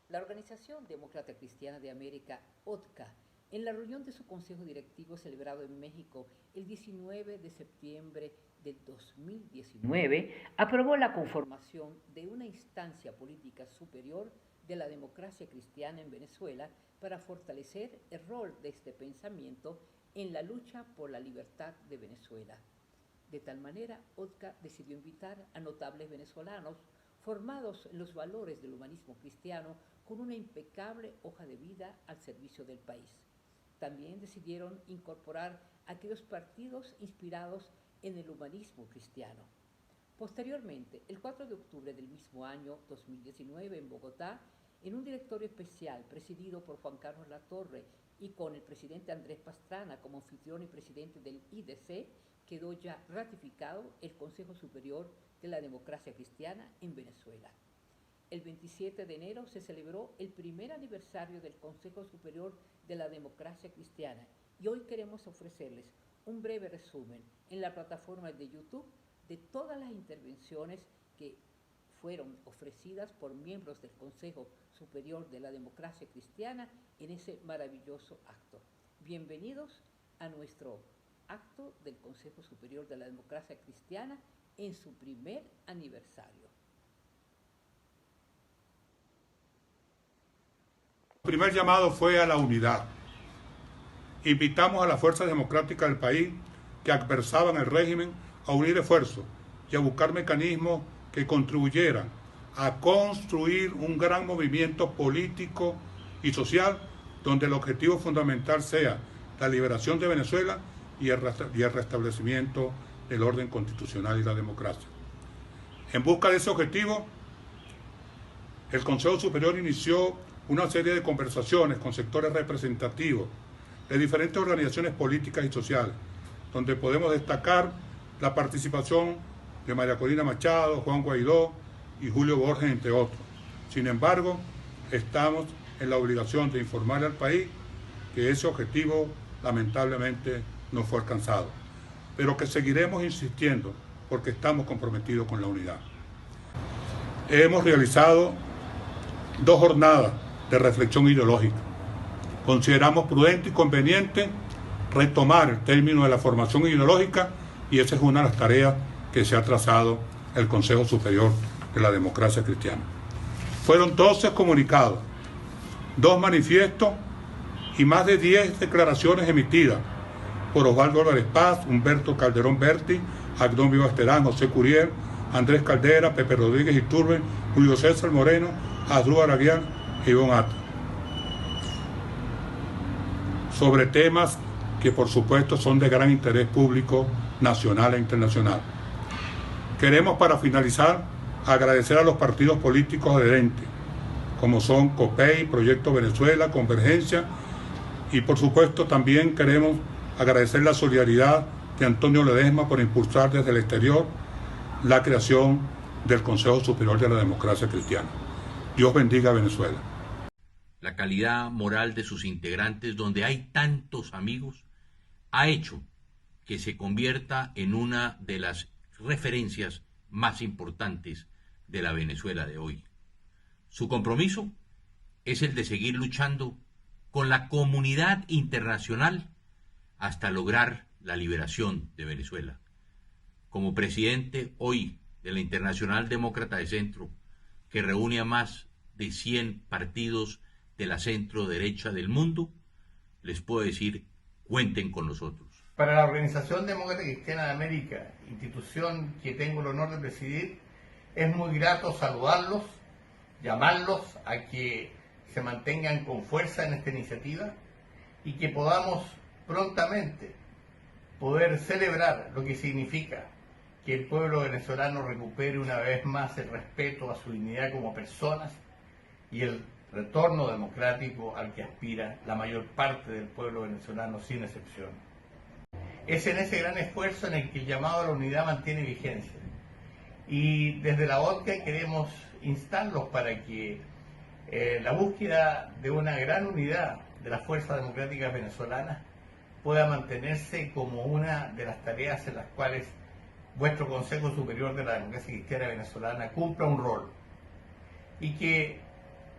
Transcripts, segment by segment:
La Organización Demócrata Cristiana de América, ODCA, en la reunión de su Consejo Directivo celebrado en México el 19 de septiembre del 2019, aprobó la conformación de una instancia política superior de la democracia cristiana en Venezuela para fortalecer el rol de este pensamiento en la lucha por la libertad de Venezuela. De tal manera, ODCA decidió invitar a notables venezolanos formados en los valores del humanismo cristiano con una impecable hoja de vida al servicio del país. También decidieron incorporar aquellos partidos inspirados en el humanismo cristiano. Posteriormente, el 4 de octubre del mismo año 2019, en Bogotá, en un directorio especial presidido por Juan Carlos Latorre y con el presidente Andrés Pastrana como anfitrión y presidente del IDC, quedó ya ratificado el Consejo Superior de la Democracia Cristiana en Venezuela. El 27 de enero se celebró el primer aniversario del Consejo Superior de la Democracia Cristiana y hoy queremos ofrecerles un breve resumen en la plataforma de YouTube de todas las intervenciones que fueron ofrecidas por miembros del Consejo Superior de la Democracia Cristiana en ese maravilloso acto. Bienvenidos a nuestro acto del Consejo Superior de la Democracia Cristiana en su primer aniversario. El primer llamado fue a la unidad. Invitamos a las fuerzas democráticas del país que adversaban el régimen a unir esfuerzos y a buscar mecanismos que contribuyeran a construir un gran movimiento político y social donde el objetivo fundamental sea la liberación de Venezuela y el restablecimiento del orden constitucional y la democracia. En busca de ese objetivo, el Consejo Superior inició una serie de conversaciones con sectores representativos de diferentes organizaciones políticas y sociales, donde podemos destacar la participación de María Corina Machado, Juan Guaidó y Julio Borges, entre otros. Sin embargo, estamos en la obligación de informar al país que ese objetivo lamentablemente no fue alcanzado, pero que seguiremos insistiendo porque estamos comprometidos con la unidad. Hemos realizado 2 jornadas de reflexión ideológica. Consideramos prudente y conveniente retomar el término de la formación ideológica y esa es una de las tareas que se ha trazado el Consejo Superior de la Democracia Cristiana. Fueron 12 comunicados, 2 manifiestos y más de 10 declaraciones emitidas por Osvaldo Álvarez Paz, Humberto Calderón Berti, Agdón Vivasterán, José Curiel, Andrés Caldera, Pepe Rodríguez Iturbe, Julio César Moreno, Asdrúbal Araguián y Ivonne Atta, sobre temas que por supuesto son de gran interés público nacional e internacional. Queremos, para finalizar, agradecer a los partidos políticos adherentes, como son COPEI, Proyecto Venezuela, Convergencia, y por supuesto también queremos agradecer la solidaridad de Antonio Ledesma por impulsar desde el exterior la creación del Consejo Superior de la Democracia Cristiana. Dios bendiga a Venezuela. La calidad moral de sus integrantes, donde hay tantos amigos, ha hecho que se convierta en una de las referencias más importantes de la Venezuela de hoy. Su compromiso es el de seguir luchando con la comunidad internacional hasta lograr la liberación de Venezuela. Como presidente hoy de la Internacional Demócrata de Centro, que reúne a más de 100 partidos de la centro derecha del mundo, les puedo decir, cuenten con nosotros. Para la Organización Demócrata Cristiana de América, institución que tengo el honor de presidir, es muy grato saludarlos, llamarlos a que se mantengan con fuerza en esta iniciativa y que podamos prontamente poder celebrar lo que significa que el pueblo venezolano recupere una vez más el respeto a su dignidad como personas y el retorno democrático al que aspira la mayor parte del pueblo venezolano sin excepción. Es en ese gran esfuerzo en el que el llamado a la unidad mantiene vigencia y desde la ODCA queremos instarlos para que la búsqueda de una gran unidad de las fuerzas democráticas venezolanas pueda mantenerse como una de las tareas en las cuales vuestro Consejo Superior de la Democracia Cristiana Venezolana cumpla un rol y que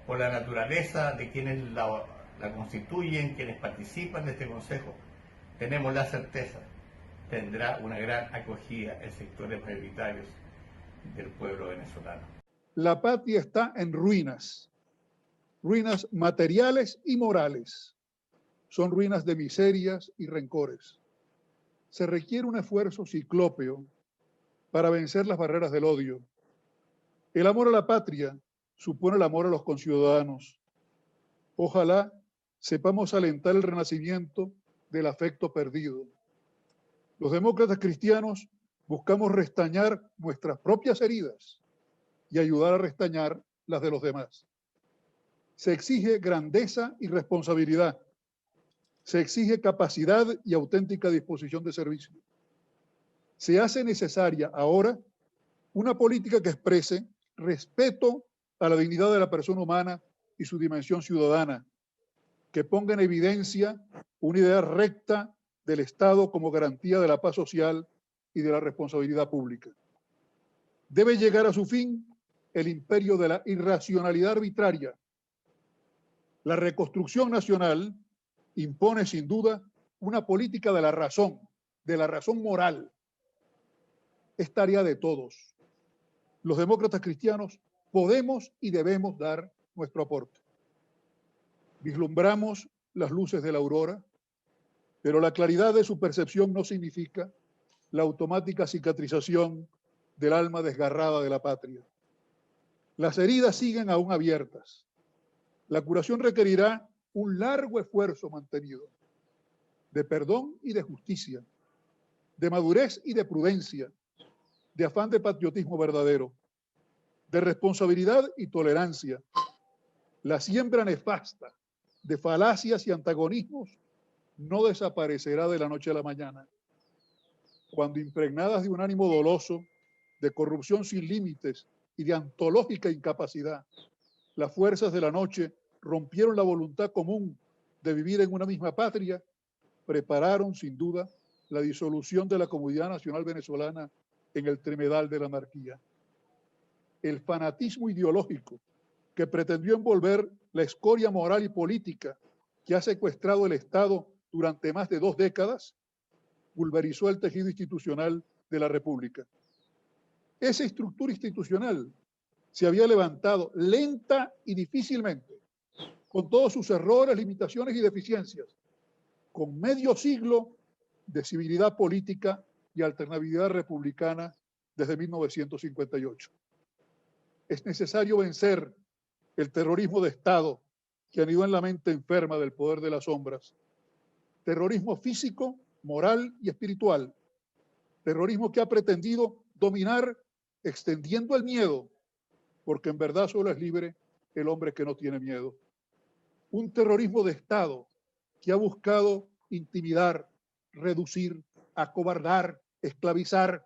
por la naturaleza de quienes la constituyen, quienes participan de este Consejo, tenemos la certeza, tendrá una gran acogida en sectores prioritarios del pueblo venezolano. La patria está en ruinas, ruinas materiales y morales. Son ruinas de miserias y rencores. Se requiere un esfuerzo ciclópeo para vencer las barreras del odio. El amor a la patria supone el amor a los conciudadanos. Ojalá sepamos alentar el renacimiento del afecto perdido. Los demócratas cristianos buscamos restañar nuestras propias heridas y ayudar a restañar las de los demás. Se exige grandeza y responsabilidad. Se exige capacidad y auténtica disposición de servicio. Se hace necesaria ahora una política que exprese respeto a la dignidad de la persona humana y su dimensión ciudadana, que ponga en evidencia una idea recta del Estado como garantía de la paz social y de la responsabilidad pública. Debe llegar a su fin el imperio de la irracionalidad arbitraria. La reconstrucción nacional impone sin duda una política de la razón moral. Es tarea de todos. Los demócratas cristianos podemos y debemos dar nuestro aporte. Vislumbramos las luces de la aurora, pero la claridad de su percepción no significa la automática cicatrización del alma desgarrada de la patria. Las heridas siguen aún abiertas. La curación requerirá un largo esfuerzo mantenido, de perdón y de justicia, de madurez y de prudencia, de afán de patriotismo verdadero, de responsabilidad y tolerancia. La siembra nefasta de falacias y antagonismos no desaparecerá de la noche a la mañana. Cuando impregnadas de un ánimo doloso, de corrupción sin límites y de antológica incapacidad, las fuerzas de la noche rompieron la voluntad común de vivir en una misma patria, prepararon sin duda la disolución de la comunidad nacional venezolana en el tremedal de la anarquía. El fanatismo ideológico que pretendió envolver la escoria moral y política que ha secuestrado el Estado durante más de 2 décadas, pulverizó el tejido institucional de la República. Esa estructura institucional se había levantado lenta y difícilmente, con todos sus errores, limitaciones y deficiencias, con medio siglo de civilidad política y alternabilidad republicana desde 1958. Es necesario vencer el terrorismo de Estado que anidó en la mente enferma del poder de las sombras. Terrorismo físico, moral y espiritual. Terrorismo que ha pretendido dominar extendiendo el miedo, porque en verdad solo es libre el hombre que no tiene miedo. Un terrorismo de Estado que ha buscado intimidar, reducir, acobardar, esclavizar,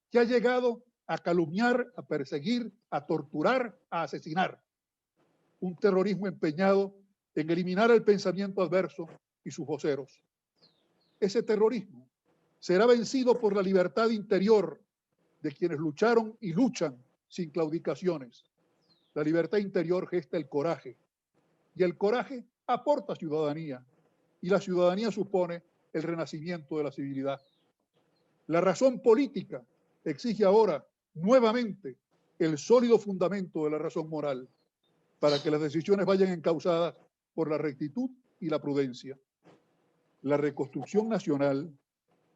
que ha llegado a calumniar, a perseguir, a torturar, a asesinar. Un terrorismo empeñado en eliminar el pensamiento adverso y sus voceros. Ese terrorismo será vencido por la libertad interior de quienes lucharon y luchan sin claudicaciones. La libertad interior gesta el coraje, y el coraje aporta ciudadanía, y la ciudadanía supone el renacimiento de la civilidad. La razón política exige ahora nuevamente el sólido fundamento de la razón moral para que las decisiones vayan encauzadas por la rectitud y la prudencia. La reconstrucción nacional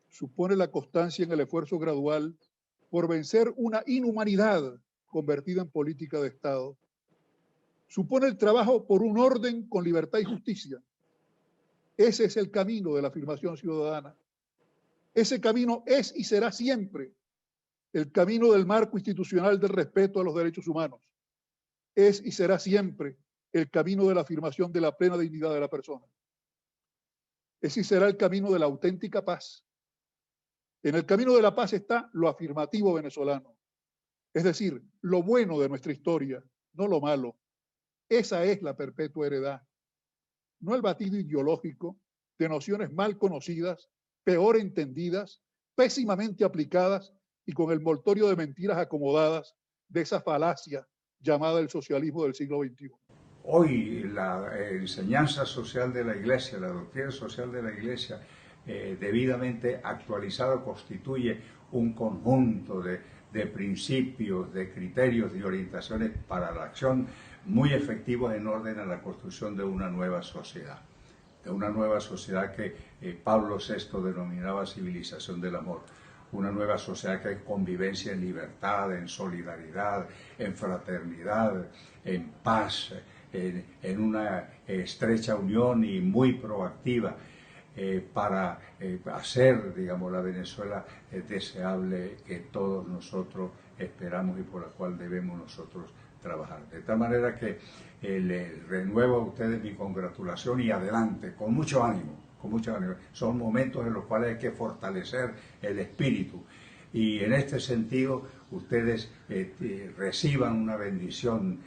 supone la constancia en el esfuerzo gradual por vencer una inhumanidad convertida en política de Estado. Supone el trabajo por un orden con libertad y justicia. Ese es el camino de la afirmación ciudadana. Ese camino es y será siempre el camino del marco institucional del respeto a los derechos humanos. Es y será siempre el camino de la afirmación de la plena dignidad de la persona. Ese y será el camino de la auténtica paz. En el camino de la paz está lo afirmativo venezolano, es decir, lo bueno de nuestra historia, no lo malo. Esa es la perpetua heredad, no el batido ideológico de nociones mal conocidas, peor entendidas, pésimamente aplicadas y con el envoltorio de mentiras acomodadas de esa falacia llamada el socialismo del siglo XXI. Hoy la enseñanza social de la Iglesia, la doctrina social de la Iglesia, debidamente actualizada, constituye un conjunto de principios, de criterios y orientaciones para la acción muy efectivos en orden a la construcción de una nueva sociedad. De una nueva sociedad que Pablo VI denominaba civilización del amor. Una nueva sociedad que es convivencia en libertad, en solidaridad, en fraternidad, en paz, en una estrecha unión y muy proactiva para hacer, digamos, la Venezuela deseable que todos nosotros esperamos y por la cual debemos nosotros trabajar. De tal manera que les renuevo a ustedes mi congratulación y adelante, con mucho ánimo, con mucho ánimo. Son momentos en los cuales hay que fortalecer el espíritu y en este sentido ustedes reciban una bendición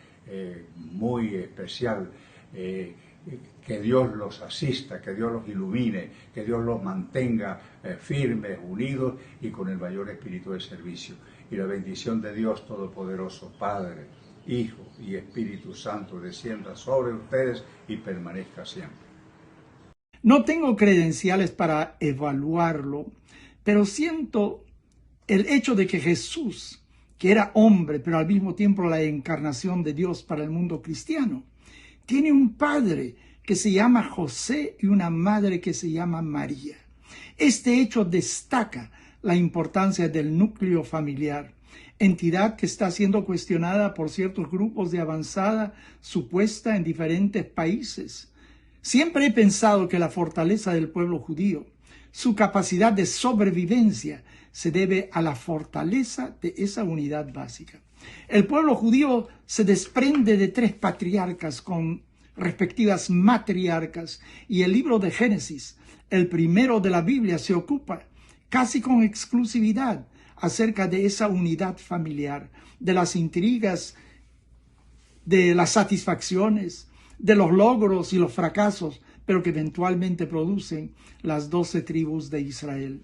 muy especial, que Dios los asista, que Dios los ilumine, que Dios los mantenga firmes, unidos y con el mayor espíritu de servicio. Y la bendición de Dios Todopoderoso, Padre, Hijo y Espíritu Santo descienda sobre ustedes y permanezca siempre. No tengo credenciales para evaluarlo, pero siento el hecho de que Jesús, que era hombre, pero al mismo tiempo la encarnación de Dios para el mundo cristiano, tiene un padre que se llama José y una madre que se llama María. Este hecho destaca la importancia del núcleo familiar, entidad que está siendo cuestionada por ciertos grupos de avanzada supuesta en diferentes países. Siempre he pensado que la fortaleza del pueblo judío, su capacidad de sobrevivencia, se debe a la fortaleza de esa unidad básica. El pueblo judío se desprende de 3 patriarcas con respectivas matriarcas y el libro de Génesis, el primero de la Biblia, se ocupa casi con exclusividad acerca de esa unidad familiar, de las intrigas, de las satisfacciones, de los logros y los fracasos, pero que eventualmente producen las 12 tribus de Israel.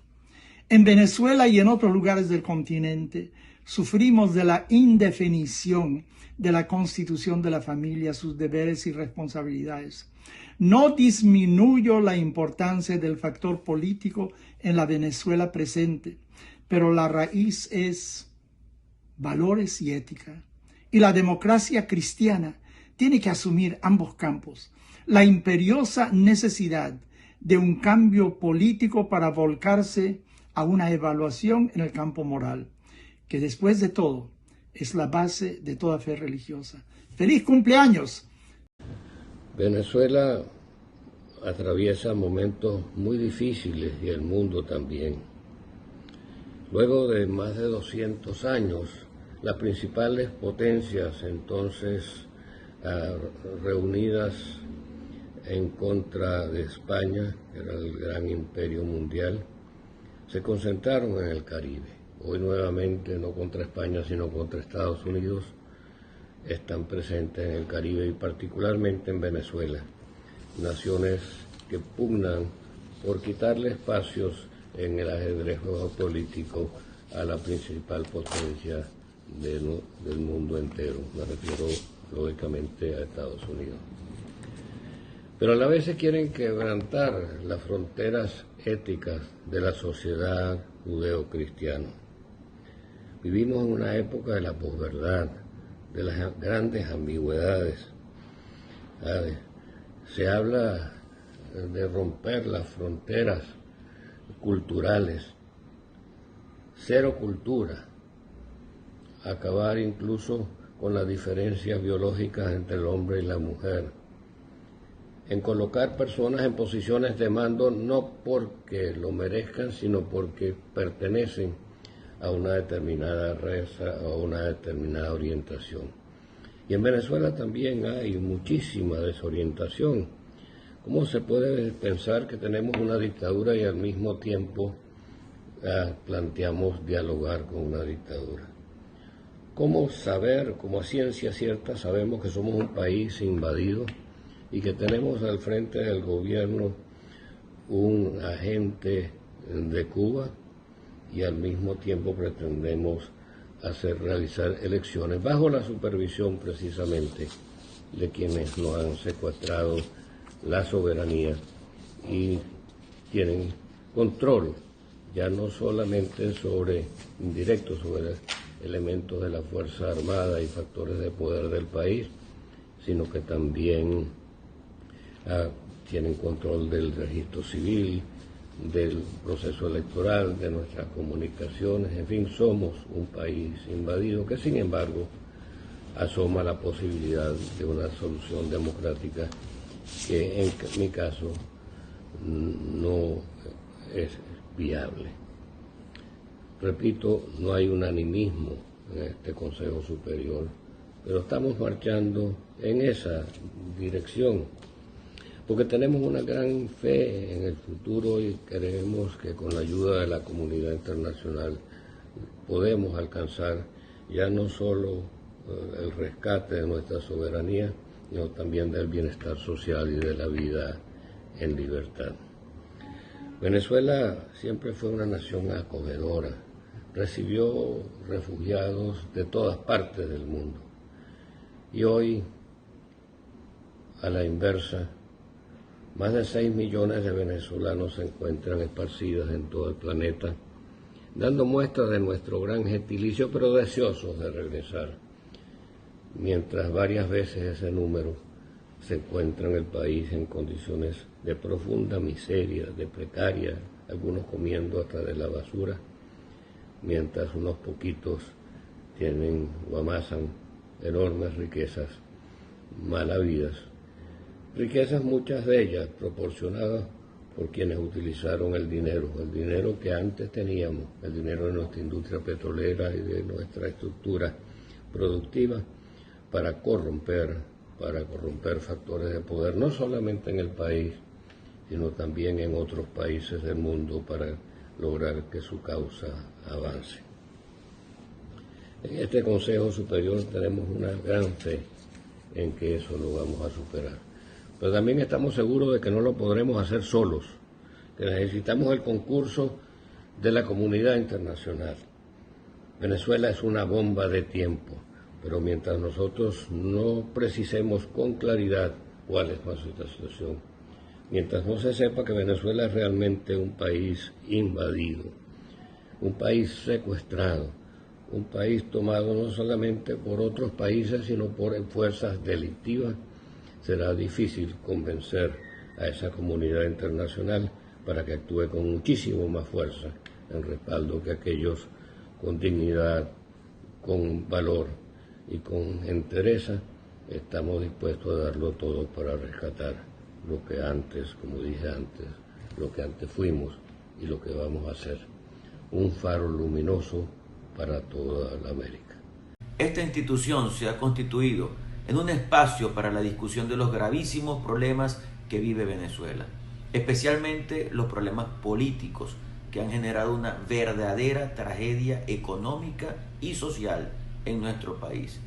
En Venezuela y en otros lugares del continente, sufrimos de la indefinición de la constitución de la familia, sus deberes y responsabilidades. No disminuyo la importancia del factor político en la Venezuela presente, pero la raíz es valores y ética. Y la democracia cristiana tiene que asumir ambos campos. La imperiosa necesidad de un cambio político para volcarse a una evaluación en el campo moral, que después de todo es la base de toda fe religiosa. ¡Feliz cumpleaños! Venezuela atraviesa momentos muy difíciles y el mundo también. Luego de más de 200 años, las principales potencias entonces reunidas en contra de España, que era el gran imperio mundial, se concentraron en el Caribe. Hoy nuevamente, no contra España, sino contra Estados Unidos, están presentes en el Caribe y particularmente en Venezuela. Naciones que pugnan por quitarle espacios en el ajedrez geopolítico a la principal potencia del mundo entero. Me refiero lógicamente a Estados Unidos. Pero a la vez se quieren quebrantar las fronteras éticas de la sociedad judeo-cristiana. Vivimos en una época de la posverdad, de las grandes ambigüedades. Se habla de romper las fronteras culturales, cero cultura, acabar incluso con las diferencias biológicas entre el hombre y la mujer, en colocar personas en posiciones de mando no porque lo merezcan, sino porque pertenecen a una determinada raza o a una determinada orientación. Y en Venezuela también hay muchísima desorientación. ¿Cómo se puede pensar que tenemos una dictadura y al mismo tiempo planteamos dialogar con una dictadura? ¿Cómo saber, como a ciencia cierta, sabemos que somos un país invadido y que tenemos al frente del gobierno un agente de Cuba y al mismo tiempo pretendemos realizar elecciones bajo la supervisión precisamente de quienes nos han secuestrado la soberanía y tienen control, ya no solamente indirecto sobre elementos de la Fuerza Armada y factores de poder del país, sino que también tienen control del registro civil, del proceso electoral, de nuestras comunicaciones, en fin, somos un país invadido que sin embargo asoma la posibilidad de una solución democrática que en mi caso no es viable. Repito, no hay unanimismo en este Consejo Superior, pero estamos marchando en esa dirección, porque tenemos una gran fe en el futuro y creemos que con la ayuda de la comunidad internacional podemos alcanzar ya no solo el rescate de nuestra soberanía, sino también del bienestar social y de la vida en libertad. Venezuela siempre fue una nación acogedora, recibió refugiados de todas partes del mundo y hoy, a la inversa, más de 6 millones de venezolanos se encuentran esparcidos en todo el planeta, dando muestras de nuestro gran gentilicio, pero deseosos de regresar, mientras varias veces ese número se encuentra en el país en condiciones de profunda miseria, de precaria, algunos comiendo hasta de la basura, mientras unos poquitos tienen o amasan enormes riquezas mal habidas. Riquezas, muchas de ellas proporcionadas por quienes utilizaron el dinero que antes teníamos, el dinero de nuestra industria petrolera y de nuestra estructura productiva, para corromper factores de poder, no solamente en el país, sino también en otros países del mundo, para lograr que su causa avance. En este Consejo Superior tenemos una gran fe en que eso lo vamos a superar. Pero también estamos seguros de que no lo podremos hacer solos, que necesitamos el concurso de la comunidad internacional. Venezuela es una bomba de tiempo, pero mientras nosotros no precisemos con claridad cuál es nuestra situación, mientras no se sepa que Venezuela es realmente un país invadido, un país secuestrado, un país tomado no solamente por otros países, sino por fuerzas delictivas, será difícil convencer a esa comunidad internacional para que actúe con muchísimo más fuerza en respaldo que aquellos con dignidad, con valor y con entereza estamos dispuestos a darlo todo para rescatar lo que antes, como dije antes, lo que antes fuimos y lo que vamos a hacer. Un faro luminoso para toda la América. Esta institución se ha constituido en un espacio para la discusión de los gravísimos problemas que vive Venezuela, especialmente los problemas políticos que han generado una verdadera tragedia económica y social en nuestro país.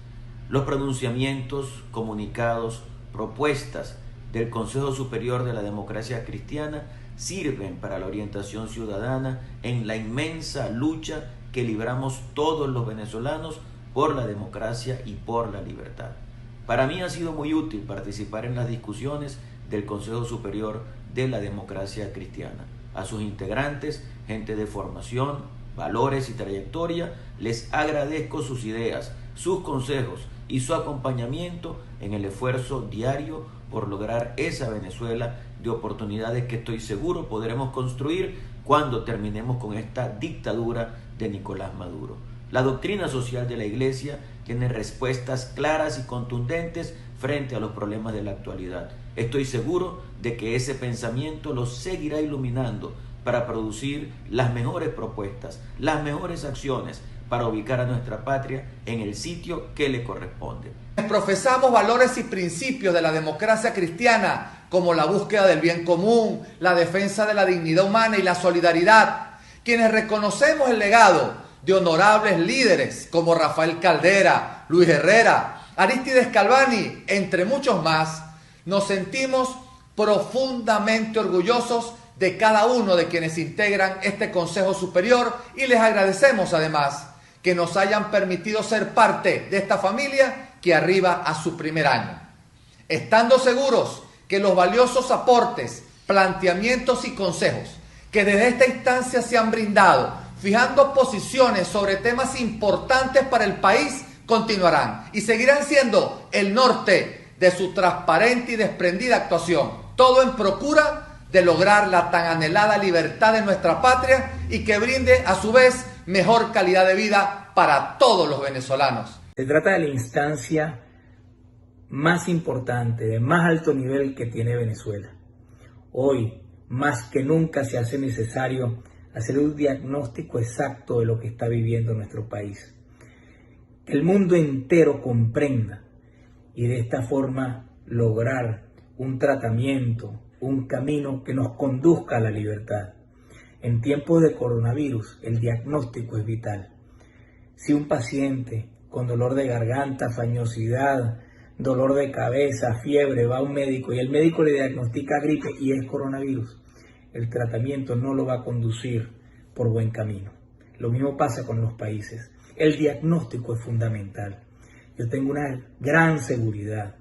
Los pronunciamientos, comunicados, propuestas del Consejo Superior de la Democracia Cristiana sirven para la orientación ciudadana en la inmensa lucha que libramos todos los venezolanos por la democracia y por la libertad. Para mí ha sido muy útil participar en las discusiones del Consejo Superior de la Democracia Cristiana. A sus integrantes, gente de formación, valores y trayectoria, les agradezco sus ideas, sus consejos y su acompañamiento en el esfuerzo diario por lograr esa Venezuela de oportunidades que estoy seguro podremos construir cuando terminemos con esta dictadura de Nicolás Maduro. La doctrina social de la Iglesia tiene respuestas claras y contundentes frente a los problemas de la actualidad. Estoy seguro de que ese pensamiento los seguirá iluminando para producir las mejores propuestas, las mejores acciones para ubicar a nuestra patria en el sitio que le corresponde. Profesamos valores y principios de la democracia cristiana, como la búsqueda del bien común, la defensa de la dignidad humana y la solidaridad. Quienes reconocemos el legado de honorables líderes como Rafael Caldera, Luis Herrera, Arístides Calvani, entre muchos más, nos sentimos profundamente orgullosos de cada uno de quienes integran este Consejo Superior y les agradecemos además que nos hayan permitido ser parte de esta familia que arriba a su primer año. estando seguros que los valiosos aportes, planteamientos y consejos que desde esta instancia se han brindado, fijando posiciones sobre temas importantes para el país, continuarán y seguirán siendo el norte de su transparente y desprendida actuación, todo en procura de lograr la tan anhelada libertad de nuestra patria y que brinde a su vez mejor calidad de vida para todos los venezolanos. Se trata de la instancia más importante, de más alto nivel que tiene Venezuela. Hoy, más que nunca, se hace necesario hacer un diagnóstico exacto de lo que está viviendo nuestro país. Que el mundo entero comprenda y de esta forma lograr un tratamiento, un camino que nos conduzca a la libertad. En tiempos de coronavirus, el diagnóstico es vital. Si un paciente con dolor de garganta, fañosidad, dolor de cabeza, fiebre, va a un médico y el médico le diagnostica gripe y es coronavirus, el tratamiento no lo va a conducir por buen camino. Lo mismo pasa con los países. El diagnóstico es fundamental. Yo tengo una gran seguridad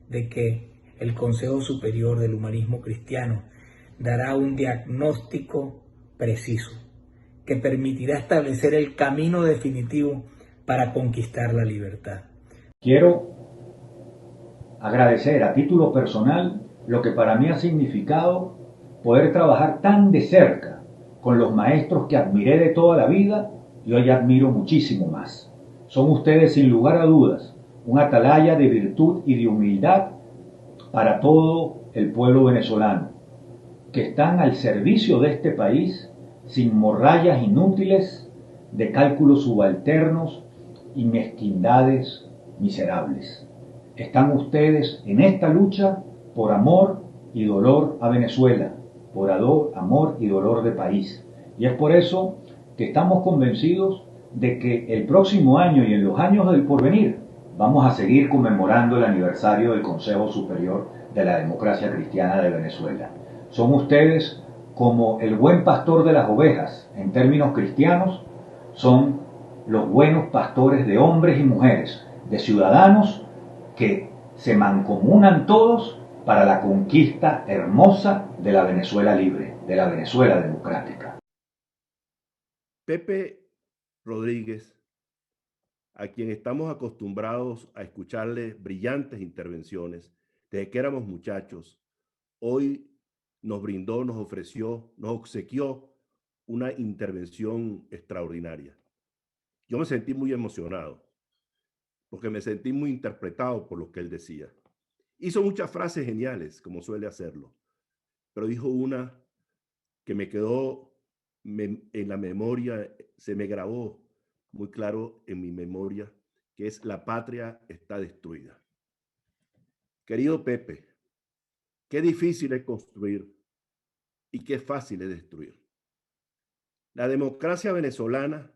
de que el Consejo Superior del Humanismo Cristiano dará un diagnóstico preciso que permitirá establecer el camino definitivo para conquistar la libertad. Quiero agradecer a título personal lo que para mí ha significado poder trabajar tan de cerca con los maestros que admiré de toda la vida y hoy admiro muchísimo más. Son ustedes, sin lugar a dudas, un atalaya de virtud y de humildad para todo el pueblo venezolano, que están al servicio de este país sin morrallas inútiles de cálculos subalternos y mezquindades miserables. Están ustedes en esta lucha por amor y dolor a Venezuela, por amor y dolor de país. Y es por eso que estamos convencidos de que el próximo año y en los años del porvenir vamos a seguir conmemorando el aniversario del Consejo Superior de la Democracia Cristiana de Venezuela. Son ustedes como el buen pastor de las ovejas, en términos cristianos, son los buenos pastores de hombres y mujeres, de ciudadanos que se mancomunan todos para la conquista hermosa de la Venezuela libre, de la Venezuela democrática. Pepe Rodríguez, a quien estamos acostumbrados a escucharle brillantes intervenciones desde que éramos muchachos, hoy nos brindó, nos ofreció, nos obsequió una intervención extraordinaria. Yo me sentí muy emocionado, porque me sentí muy interpretado por lo que él decía. Hizo muchas frases geniales, como suele hacerlo, pero dijo una que me quedó en la memoria, se me grabó muy claro en mi memoria, que es: la patria está destruida. Querido Pepe, qué difícil es construir y qué fácil es destruir. La democracia venezolana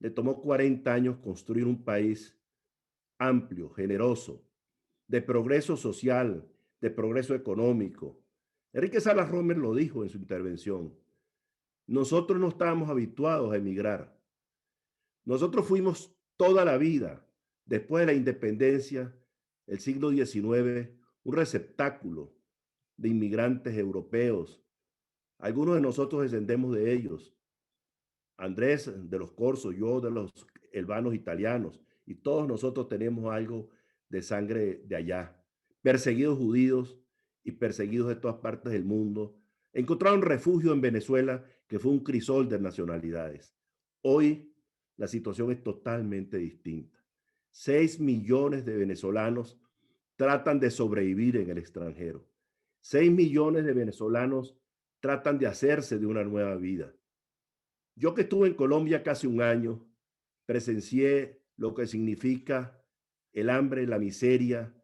le tomó 40 años construir un país amplio, generoso, de progreso social, de progreso económico. Enrique Salas Romer lo dijo en su intervención. Nosotros no estábamos habituados a emigrar. Nosotros fuimos toda la vida, después de la independencia, el siglo XIX, un receptáculo de inmigrantes europeos. Algunos de nosotros descendemos de ellos. Andrés de los corsos, yo de los helvanos italianos, y todos nosotros tenemos algo de sangre de allá. Perseguidos judíos y perseguidos de todas partes del mundo, encontraron refugio en Venezuela, que fue un crisol de nacionalidades. Hoy la situación es totalmente distinta. 6 millones de venezolanos tratan de sobrevivir en el extranjero. 6 millones de venezolanos tratan de hacerse de una nueva vida. Yo, que estuve en Colombia casi un año, presencié lo que significa el hambre, la miseria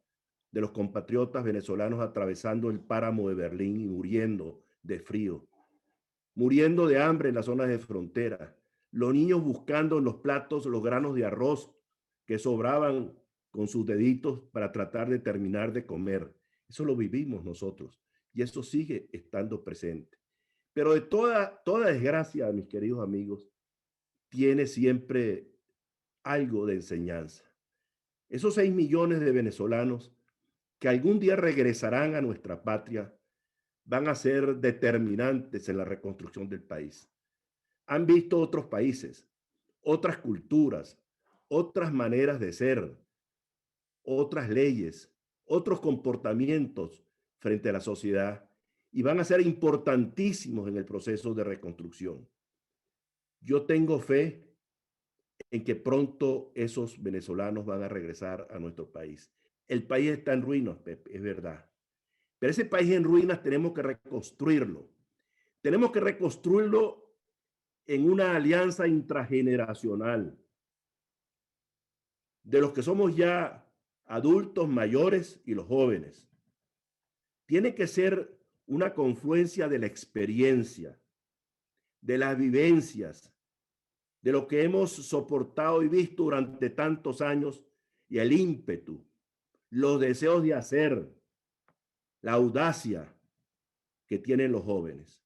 de los compatriotas venezolanos atravesando el páramo de Berlín y muriendo de frío, muriendo de hambre en las zonas de frontera, los niños buscando en los platos los granos de arroz que sobraban con sus deditos para tratar de terminar de comer. Eso lo vivimos nosotros y eso sigue estando presente. Pero de toda desgracia, mis queridos amigos, tiene siempre algo de enseñanza. Esos 6 millones de venezolanos que algún día regresarán a nuestra patria van a ser determinantes en la reconstrucción del país. Han visto otros países, otras culturas, otras maneras de ser, otras leyes, otros comportamientos frente a la sociedad y van a ser importantísimos en el proceso de reconstrucción. Yo tengo fe en que pronto esos venezolanos van a regresar a nuestro país. El país está en ruinas, Pepe, es verdad. Pero ese país en ruinas tenemos que reconstruirlo. Tenemos que reconstruirlo en una alianza intrageneracional de los que somos ya adultos mayores y los jóvenes. Tiene que ser una confluencia de la experiencia, de las vivencias, de lo que hemos soportado y visto durante tantos años y el ímpetu, los deseos de hacer, la audacia que tienen los jóvenes.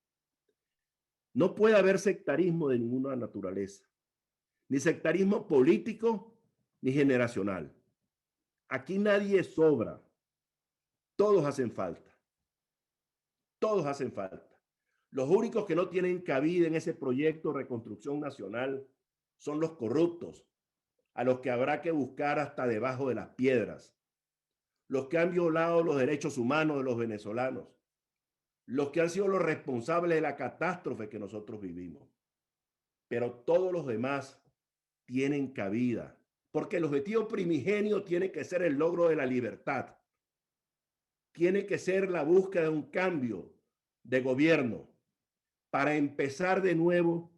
No puede haber sectarismo de ninguna naturaleza, ni sectarismo político ni generacional. Aquí nadie sobra, todos hacen falta, todos hacen falta. Los únicos que no tienen cabida en ese proyecto de reconstrucción nacional son los corruptos, a los que habrá que buscar hasta debajo de las piedras, los que han violado los derechos humanos de los venezolanos, los que han sido los responsables de la catástrofe que nosotros vivimos. Pero todos los demás tienen cabida, porque el objetivo primigenio tiene que ser el logro de la libertad, tiene que ser la búsqueda de un cambio de gobierno para empezar de nuevo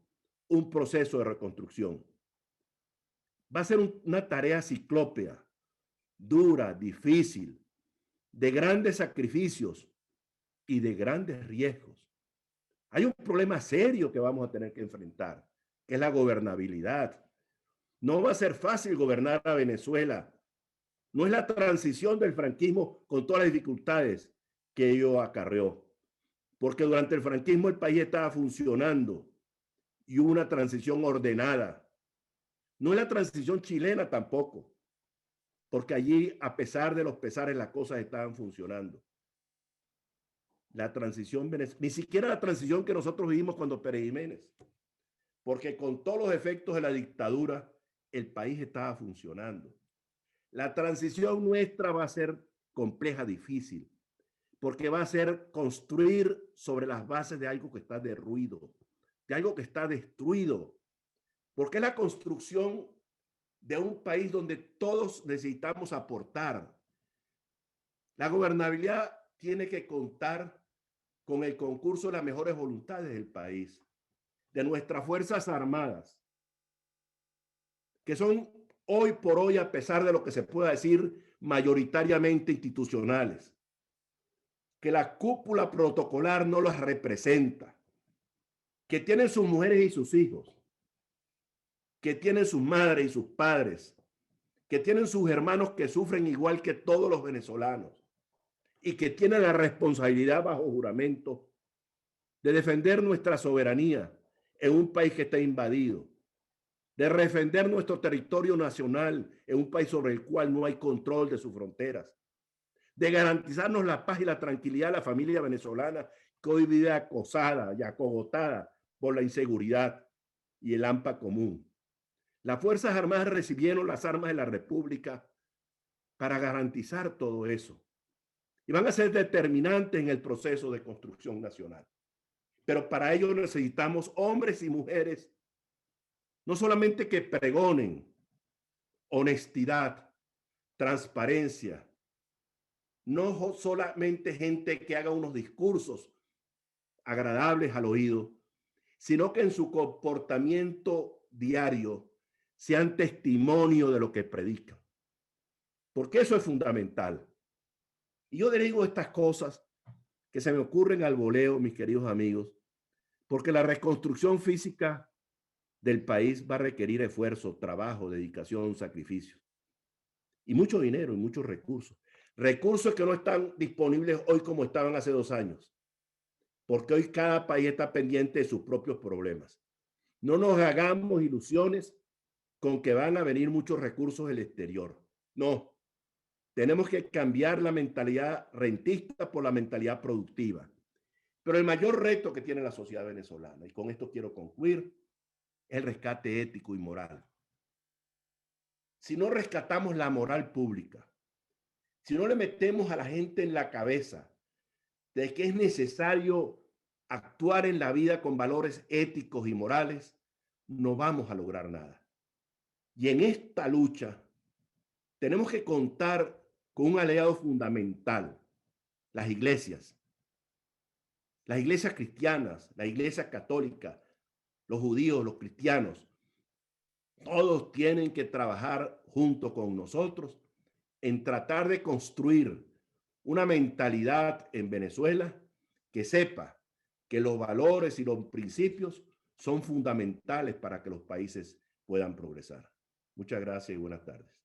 un proceso de reconstrucción. Va a ser una tarea ciclópea, dura, difícil, de grandes sacrificios y de grandes riesgos. Hay un problema serio que vamos a tener que enfrentar, que es la gobernabilidad. No va a ser fácil gobernar a Venezuela. No es la transición del franquismo con todas las dificultades que ello acarreó, porque durante el franquismo el país estaba funcionando y hubo una transición ordenada. No es la transición chilena tampoco, porque allí, a pesar de los pesares, las cosas estaban funcionando. La transición venezolana, ni siquiera la transición que nosotros vivimos cuando Pérez Jiménez, porque con todos los efectos de la dictadura, el país estaba funcionando. La transición nuestra va a ser compleja, difícil, porque va a ser construir sobre las bases de algo que está derruido, de algo que está destruido, porque es la construcción de un país donde todos necesitamos aportar. La gobernabilidad tiene que contar con el concurso de las mejores voluntades del país, de nuestras Fuerzas Armadas, que son hoy por hoy, a pesar de lo que se pueda decir, mayoritariamente institucionales, que la cúpula protocolar no las representa, que tienen sus mujeres y sus hijos, que tienen sus madres y sus padres, que tienen sus hermanos que sufren igual que todos los venezolanos y que tienen la responsabilidad bajo juramento de defender nuestra soberanía en un país que está invadido, de defender nuestro territorio nacional en un país sobre el cual no hay control de sus fronteras, de garantizarnos la paz y la tranquilidad a la familia venezolana que hoy vive acosada y acogotada por la inseguridad y el hampa común. Las Fuerzas Armadas recibieron las armas de la República para garantizar todo eso. Y van a ser determinantes en el proceso de construcción nacional. Pero para ello necesitamos hombres y mujeres, no solamente que pregonen honestidad, transparencia, no solamente gente que haga unos discursos agradables al oído, sino que en su comportamiento diario sean testimonio de lo que predican. Porque eso es fundamental. Y yo digo estas cosas que se me ocurren al voleo, mis queridos amigos, porque la reconstrucción física del país va a requerir esfuerzo, trabajo, dedicación, sacrificio. Y mucho dinero y muchos recursos. Recursos que no están disponibles hoy como estaban hace 2 años. Porque hoy cada país está pendiente de sus propios problemas. No nos hagamos ilusiones con que van a venir muchos recursos del exterior. No. Tenemos que cambiar la mentalidad rentista por la mentalidad productiva. Pero el mayor reto que tiene la sociedad venezolana, y con esto quiero concluir, es el rescate ético y moral. Si no rescatamos la moral pública, si no le metemos a la gente en la cabeza de que es necesario actuar en la vida con valores éticos y morales, no vamos a lograr nada. Y en esta lucha tenemos que contar con un aliado fundamental, las iglesias cristianas, la iglesia católica, los judíos, los cristianos. Todos tienen que trabajar junto con nosotros en tratar de construir una mentalidad en Venezuela que sepa que los valores y los principios son fundamentales para que los países puedan progresar. Muchas gracias y buenas tardes.